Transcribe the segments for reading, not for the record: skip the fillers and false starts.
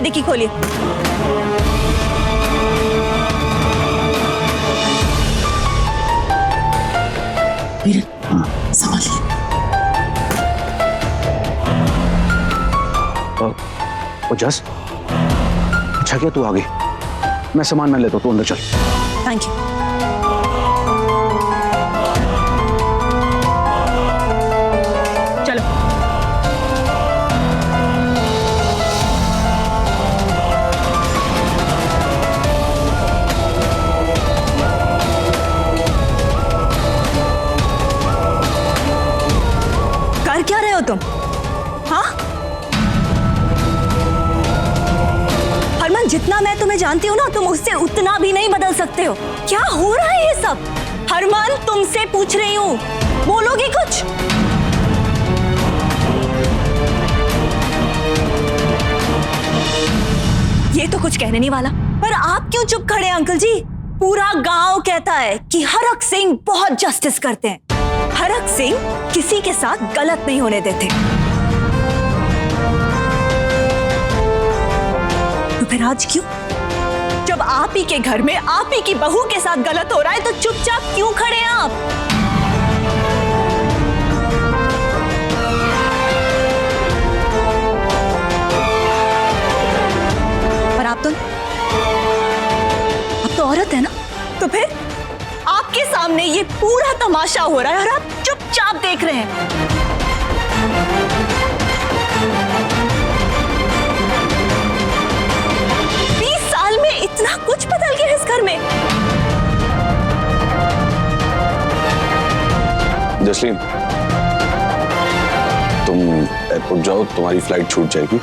Dicky खोलिए। हाँ, संभालिए। जस, अच्छा किया तू आ गई। मैं सामान मैं लेता हूँ, तू अंदर चल। Thank you. चलो। कर क्या रहे हो तुम? हाँ? हरमान, जितना मैं तुम्हें जानती हूँ ना, तुम उससे उतना भी नहीं बदल सकते हो। क्या हो रहा है ये सब? हरमान, तुमसे पूछ रही हूँ, बोलोगे कुछ? ये तो कुछ कहने नहीं वाला। पर आप क्यों चुप खड़े हैं अंकल जी? पूरा गांव कहता है कि हरक सिंह बहुत जस्टिस करते हैं। हरक सिंह किसी के साथ गलत नहीं होने देते। तो फिर आज क्यों? जब आप ही के घर में आप ही की बहू के साथ गलत हो रहा है तो चुपचाप क्यों खड़े हैं आप? पर आप तो औरत है ना, तो फिर आपके सामने ये पूरा तमाशा हो रहा है और आप चुपचाप देख रहे हैं। इतना कुछ बदल गया इस घर में। जसलीन, तुम एयरपोर्ट जाओ, तुम्हारी फ्लाइट छूट जाएगी।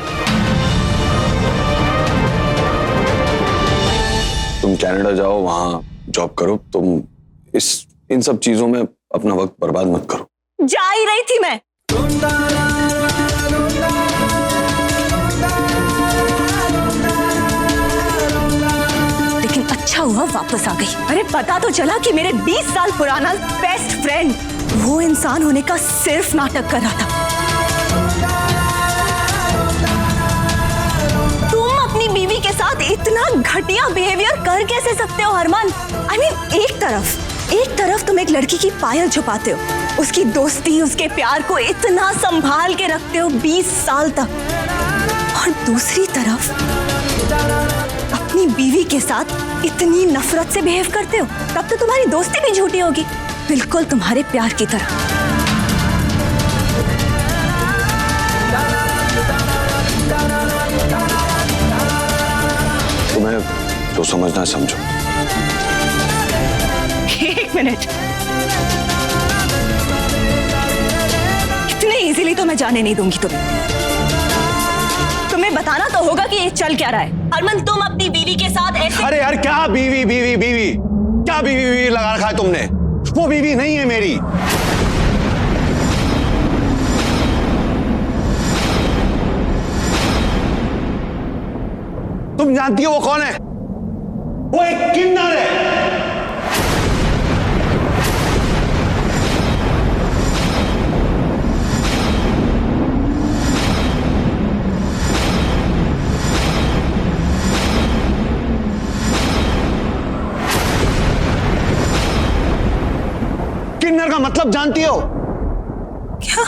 तुम कनाडा जाओ, वहां जॉब करो। तुम इन सब चीजों में अपना वक्त बर्बाद मत करो। जा ही रही थी मैं। अच्छा हुआ वापस आ गई। अरे पता तो चला कि मेरे 20 साल पुराना बेस्ट फ्रेंड वो इंसान होने का सिर्फ नाटक कर रहा था। तुम अपनी बीवी के साथ इतना घटिया बिहेवियर कर कैसे सकते हो हरमान? I mean, एक तरफ तुम एक लड़की की पायल छुपाते हो, उसकी दोस्ती, उसके प्यार को इतना संभाल के रखते हो 20 साल तक, और दूसरी तरफ अपनी बीवी के साथ इतनी नफरत से बिहेव करते हो। तब तो तुम्हारी दोस्ती भी झूठी होगी, बिल्कुल तुम्हारे प्यार की तरह। तुम्हें जो समझना है समझो। एक मिनट, इतने इजीली तो मैं जाने नहीं दूंगी तुम्हें बताना तो होगा कि ये चल क्या रहा है। हरमन, तुम अपनी बीवी के साथ ऐसे। अरे यार, क्या बीवी बीवी बीवी, क्या बीवी बीवी लगा रखा है तुमने? वो बीवी नहीं है मेरी। तुम जानती हो वो कौन है? वो एक किन्नर है। किन्नर का मतलब जानती हो? क्या?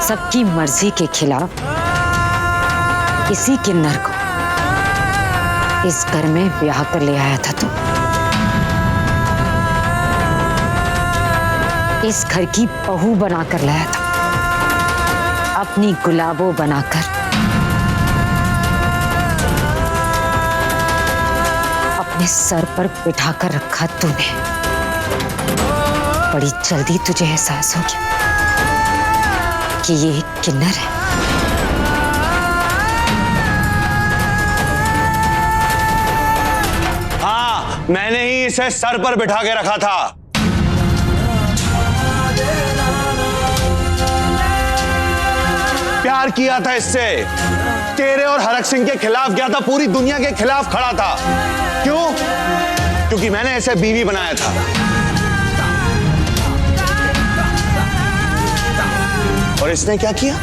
सबकी मर्जी के खिलाफ इसी किन्नर को इस घर में ब्याह कर ले आया था तू। इस घर की बहू बनाकर लाया था, अपनी गुलाबो बनाकर। अपने सर पर बिठाकर रखा तूने। बड़ी जल्दी तुझे एहसास हो गया कि ये एक किन्नर है। हाँ, मैंने ही इसे सर पर बिठा के रखा था। प्यार किया था इससे, तेरे और हरक सिंह के खिलाफ गया था, पूरी दुनिया के खिलाफ खड़ा था। क्यों? क्योंकि मैंने ऐसे बीवी बनाया था। और इसने क्या किया?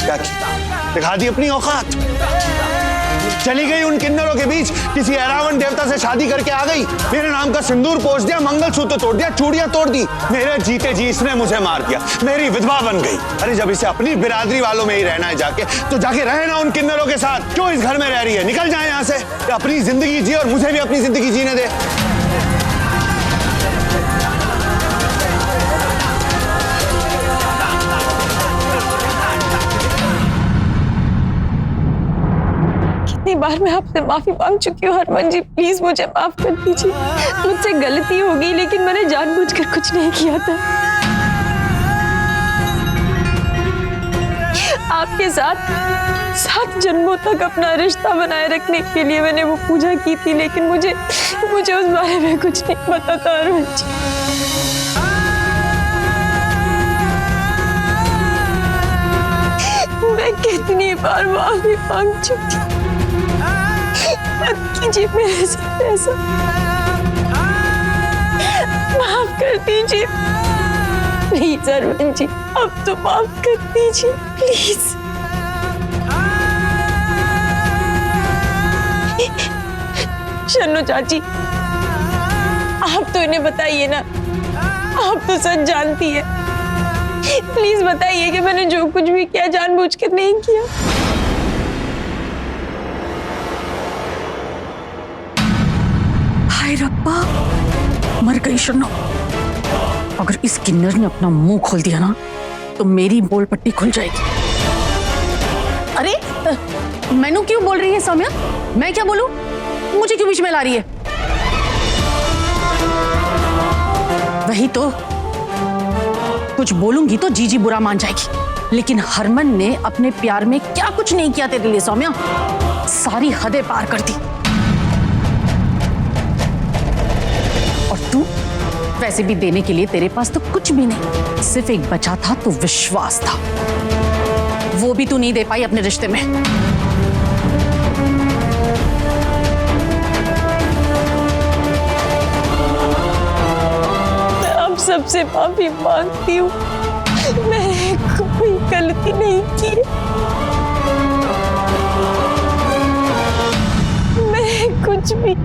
क्या किया? दिखा दी अपनी औकात। चली गई उन किन्नरों के बीच, किसी ऐरावत देवता से शादी करके आ गई, मेरे नाम का सिंदूर पोंछ दिया, मंगलसूत्र तोड़ दिया, चूड़ियां तोड़ दी, मेरे जीते जी इसने मुझे मार दिया, मेरी विधवा बन गई। अरे जब इसे अपनी बिरादरी वालों में ही रहना है जाके, तो जाके रहे ना उन किन्नरों के साथ। क्यों इस घर में रह रही है? निकल जाए यहाँ से, अपनी जिंदगी जी और मुझे भी अपनी जिंदगी जीने दे। कितनी बार मैं आपसे माफी मांग चुकी हूँ हरमन जी, प्लीज मुझे माफ कर दीजिए। मुझसे गलती हो गई, लेकिन मैंने जानबूझकर कुछ नहीं किया था। आपके साथ 7 जन्मों तक अपना रिश्ता बनाए रखने के लिए मैंने वो पूजा की थी, लेकिन मुझे उस बारे में कुछ नहीं पता था हरमन जी। मैं कितनी बार माफी मांग चुकी, मत कीजिए मेरे साथ ऐसा, माफ कर दीजिए प्लीज अरविंद जी, अब तो माफ कर दीजिए प्लीज। शन्नू चाची, आप तो इन्हें बताइए ना, आप तो सच जानती है, प्लीज बताइए कि मैंने जो कुछ भी किया जानबूझकर नहीं किया। हाय रब्बा, मर गई शन्नू। अगर इस किन्नर ने अपना मुंह खोल दिया ना, तो मेरी बोल पट्टी खुल जाएगी। अरे मैनू क्यों बोल रही है सौम्या? मैं क्या बोलूं? मुझे क्यों बीच में ला रही है? वही तो, कुछ बोलूंगी तो जीजी बुरा मान जाएगी, लेकिन हरमन ने अपने प्यार में क्या कुछ नहीं किया तेरे लिए सौम्या, सारी हदें पार कर दी। और तू वैसे भी देने के लिए तेरे पास तो कुछ भी नहीं, सिर्फ एक बचा था तो विश्वास था, वो भी तू नहीं दे पाई अपने रिश्ते में। मैं आप सबसे माफी मांगती हूँ, मैंने कोई गलती नहीं की, मैं कुछ भी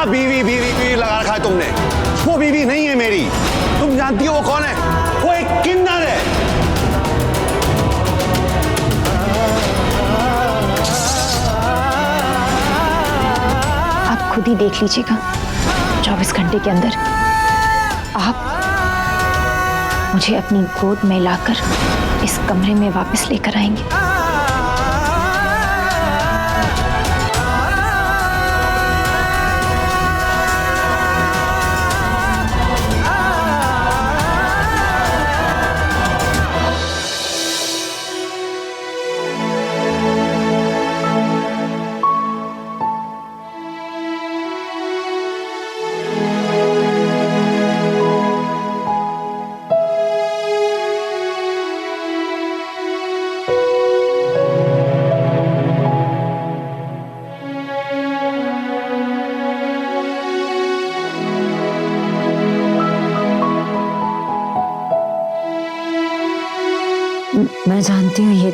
बीवी बीवी बीवी लगा रखा है तुमने। वो बीवी नहीं है मेरी, तुम जानती हो वो कौन है? वो एक किन्नर है। आप खुद ही देख लीजिएगा, 24 घंटे के अंदर आप मुझे अपनी गोद में लाकर इस कमरे में वापस लेकर आएंगे। मैं जानती हूँ ये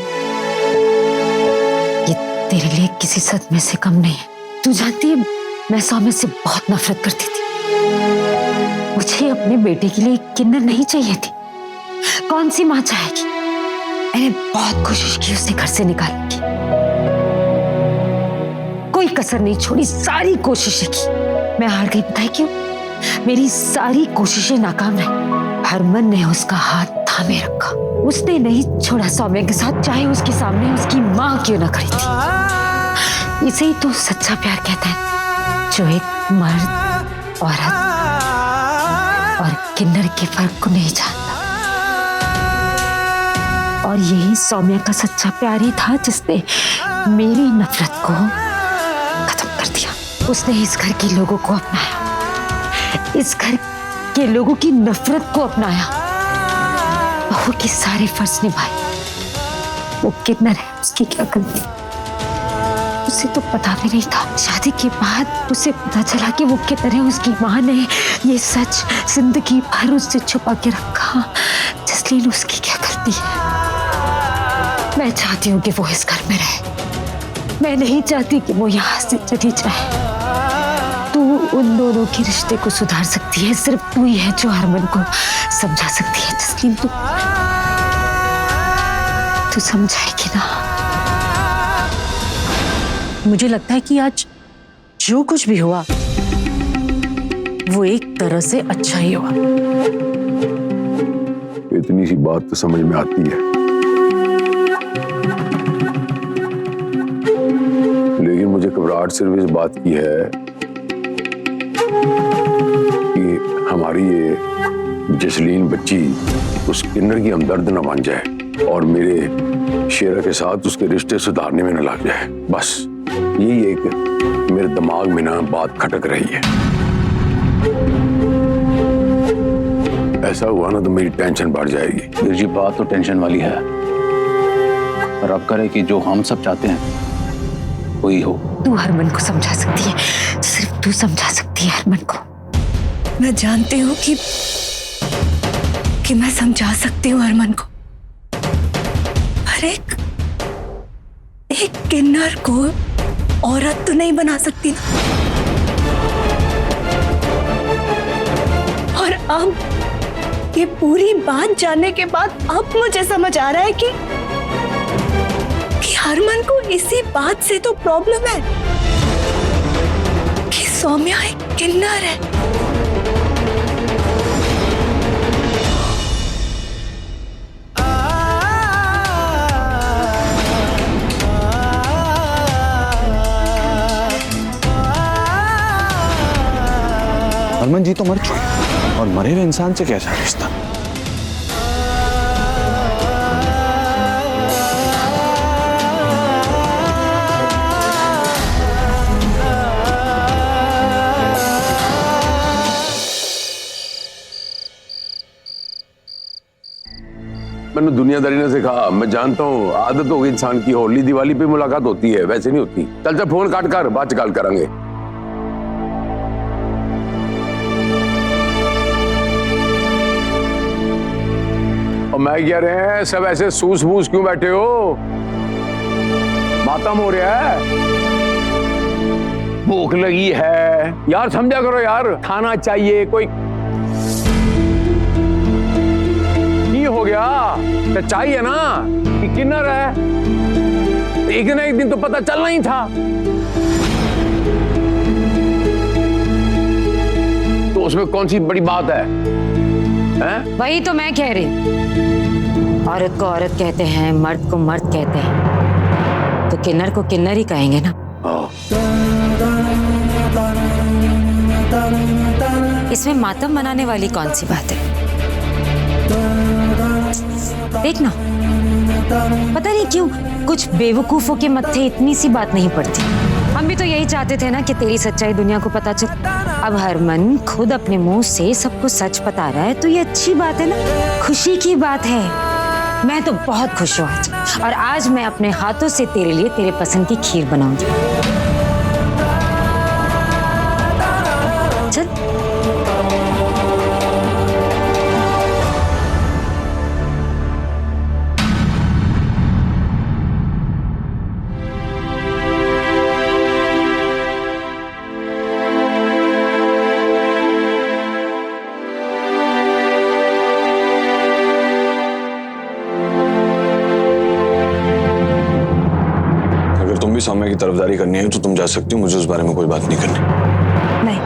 तेरे लिए किसी सदमे से कम नहीं है। तू जानती है मैं सौम्या से बहुत नफरत करती थी। मुझे अपने बेटे के लिए किन्नर नहीं चाहिए थी। कौन सी माँ चाहेगी? मैंने बहुत कोशिश की उसे घर से निकालने की, कोई कसर नहीं छोड़ी, सारी कोशिशें की। मैं हार गई। बताए क्यों? मेरी सारी कोशिशें नाकाम रही। हरमन ने उसका हाथ थामे रखा। उसने नहीं छोड़ा सौम्या के साथ, चाहे उसके सामने उसकी माँ क्यों ना खड़ी थी। इसे ही तो सच्चा प्यार कहते हैं, जो एक मर्द, औरत और किन्नर के फर्क को नहीं जानता। और यही सौम्या का सच्चा प्यार ही था जिसने मेरी नफरत को खत्म कर दिया। उसने इस घर के लोगों को अपनाया, इस घर के लोगों की नफरत को अपनाया, बहू के सारे फर्ज निभाए। वो किन्नर है, उसकी क्या गलती? उसे तो पता भी नहीं था। शादी के बाद उसे पता चला कि वो किन्नर है। उसकी माँ ने ये सच जिंदगी भर उससे छुपा के रखा। जसलीन उसकी क्या गलती है? मैं चाहती हूँ कि वो इस घर में रहे। मैं नहीं चाहती कि वो यहाँ से चली जाए। तू उन दोनों के रिश्ते को सुधार सकती है। सिर्फ तू ही है जो हरमन को समझा सकती है। जसलीन, तू समझाएगी ना? मुझे लगता है कि आज जो कुछ भी हुआ वो एक तरह से अच्छा ही हुआ। इतनी सी बात तो समझ में आती है, लेकिन मुझे घबराहट सिर्फ इस बात की है कि हमारी ये जसलीन बच्ची उस किन्नर की हमदर्द न बन जाए और मेरे शेरा के साथ उसके रिश्ते सुधारने में न लग जाए। बस यही एक मेरे दिमाग में ना बात खटक रही है। ऐसा हुआ ना तो मेरी टेंशन बढ़ जाएगी। वीर जी, बात तो टेंशन वाली है, पर अब करे कि जो हम सब चाहते हैं वही हो। तू हरमन को समझा सकती है, सिर्फ तू समझा सकती है हरमन को। मैं जानती हूँ कि मैं समझा सकती हूँ हरमन को, पर एक किन्नर को औरत तो नहीं बना सकती ना। और अब ये पूरी बात जानने के बाद अब मुझे समझ आ रहा है कि हरमन को इसी बात से तो प्रॉब्लम है कि सौम्या एक किन्नर है। हरमन जी तो मर चुके और मरे हुए इंसान से कैसा रिश्ता? मैंने दुनियादारी ने सिखा, मैं जानता हूँ आदत होगी इंसान की, होली दिवाली पे मुलाकात होती है, वैसे नहीं होती। चल चल फोन काट कर, बाद कॉल करेंगे। और मैं कह रहे हैं सब ऐसे सूस बूस क्यों बैठे हो? मातम हो रहा है, भूख लगी है यार, समझा करो यार, खाना चाहिए। कोई हो गया तो चाहिए ना कि किन्नर है, एक ना एक दिन तो पता चलना ही था। तो उसमें कौन सी बड़ी बात है? वही तो मैं कह रही। औरत को औरत कहते हैं, मर्द को मर्द कहते हैं, तो किन्नर को किन्नर ही कहेंगे ना। इसमें मातम मनाने वाली कौन सी बात है? देखना, पता नहीं क्यों कुछ बेवकूफों के मत्थे इतनी सी बात नहीं पड़ती। हम भी तो यही चाहते थे ना कि तेरी सच्चाई दुनिया को पता चले। अब हरमन खुद अपने मुंह से सबको सच बता रहा है, तो ये अच्छी बात है ना, खुशी की बात है। मैं तो बहुत खुश हूँ आज, और आज मैं अपने हाथों से तेरे लिए तेरे पसंद की खीर बनाऊंगी। चल। तुम भी सौम्या की तरफदारी करनी है तो तुम जा सकती हो, मुझे उस बारे में कोई बात नहीं करनी। नहीं,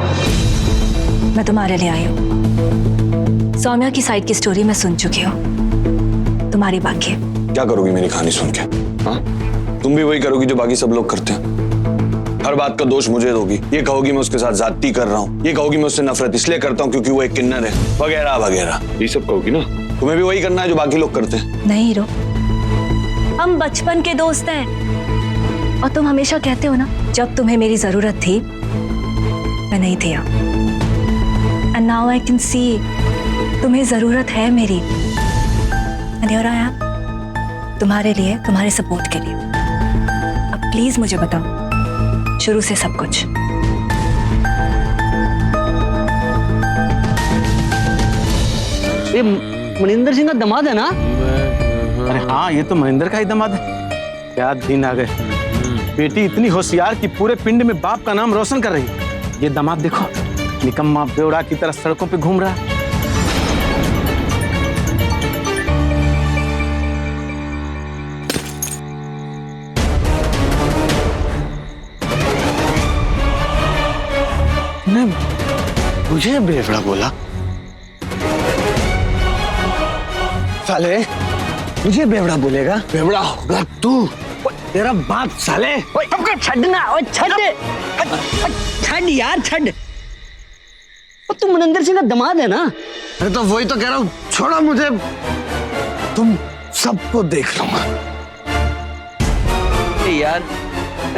मैं तुम्हारे लिए आई हूँ। सौम्या की साइड की स्टोरी मैं सुन चुकी हूँ, तुम्हारी बाकी है। क्या करोगी मेरी कहानी सुन के? हाँ, तुम भी वही करोगी जो बाकी सब लोग करते हैं। हर बात का दोष मुझे दोगी। ये कहोगी मैं उसके साथ जाती कर रहा हूँ, ये कहोगी मैं उससे नफरत इसलिए करता हूँ क्योंकि वो एक किन्नर है, वगैरह वगैरह। ये सब कहोगी ना। तुम्हें भी वही करना है जो बाकी लोग करते हैं। नहीं हीरो, हम बचपन के दोस्त हैं और तुम हमेशा कहते हो ना, जब तुम्हें मेरी जरूरत थी मैं नहीं थी यहाँ। And now I can see तुम्हें जरूरत है मेरी। एंड हियर आई एम, तुम्हारे लिए, तुम्हारे सपोर्ट के लिए। अब प्लीज मुझे बताओ शुरू से सब कुछ। ये मनिंदर सिंह का दामाद है ना? अरे हाँ, ये तो मनिंदर का ही दामाद है। क्या दिन आ गए। बेटी इतनी होशियार कि पूरे पिंड में बाप का नाम रोशन कर रही है। ये दामाद देखो, निकम्मा बेवड़ा की तरह सड़कों पे घूम रहा है। मुझे बेवड़ा बोला? साले, मुझे बेवड़ा बोलेगा? बेवड़ा होगा तू, तेरा बाप साले। सबको छड़ना, ओए छड़, छड़ यार छड़। तू मनिंदर सिंह का दामाद है ना? अरे तो वही तो कह रहा हूँ, छोड़ो मुझे, तुम सबको देख लूंगा। यार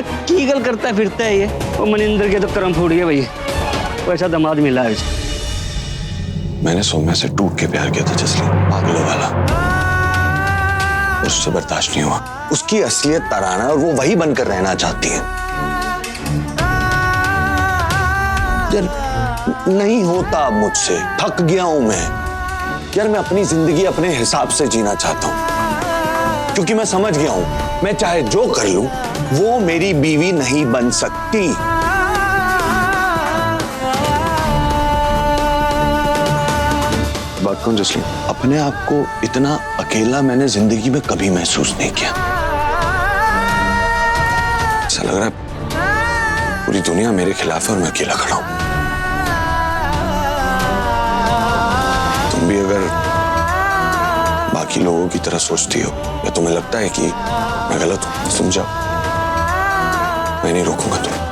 की गल करता फिरता है ये। वो मनिंदर के तो कर्म फूट गए भाई, ऐसा दामाद मिला है। मैंने सौम्या से टूट के प्यार किया था जसलीन, पागलों वाला। उससे बर्दाश्त नहीं हुआ। उसकी असलियत तराना और वो वही बनकर रहना चाहती है। यार नहीं होता अब मुझसे, थक गया हूं मैं। यार मैं अपनी जिंदगी अपने हिसाब से जीना चाहता हूं, क्योंकि मैं समझ गया हूं मैं चाहे जो कर लूं वो मेरी बीवी नहीं बन सकती। बात कौन जसलीन, अपने आप को इतना अकेला मैंने जिंदगी में कभी महसूस नहीं किया। ऐसा लग रहा है पूरी दुनिया मेरे खिलाफ है और मैं अकेला खड़ा हूं। तुम भी अगर बाकी लोगों की तरह सोचती हो या तुम्हें लगता है कि मैं गलत हूं तो समझाओ, मैं नहीं रोकूंगा तुम्हें।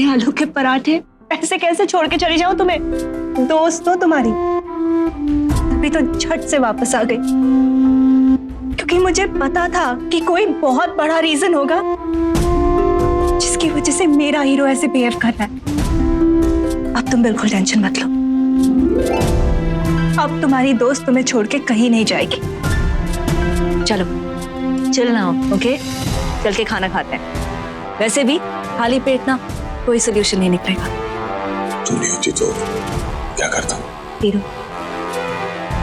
आलू के पराठे ऐसे कैसे छोड़ के चली जाऊं तुम्हें? दोस्त हो तुम्हारी, अभी तो झट से वापस आ गई, क्योंकि मुझे पता था कि कोई बहुत बड़ा रीजन होगा जिसकी वजह से मेरा हीरो ऐसे बिहेव कर रहा है। अब तुम बिल्कुल टेंशन मत लो, अब तुम्हारी दोस्त तुम्हें छोड़ के कहीं नहीं जाएगी। चलो चिल ना हो, ओके? चल के खाना खाते हैं। वैसे भी खाली पेट ना कोई सोल्यूशन नहीं निकलेगा। तुम नहीं होती तो क्या करता? हीरो,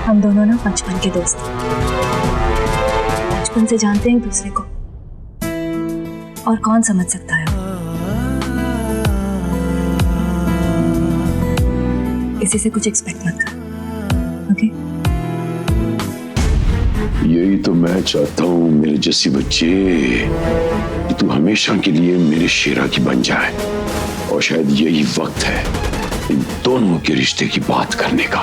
हम दोनों ना बचपन के दोस्त हैं, बचपन से जानते हैं एक दूसरे को, और कौन समझ सकता है किसी से कुछ एक्सपेक्ट मत कर, ओके? यही तो मैं चाहता हूँ मेरे जैसी बच्चे, कि तू हमेशा के लिए मेरे शेरा की बन जाए, और शायद यही वक्त है इन दोनों के रिश्ते की बात करने का।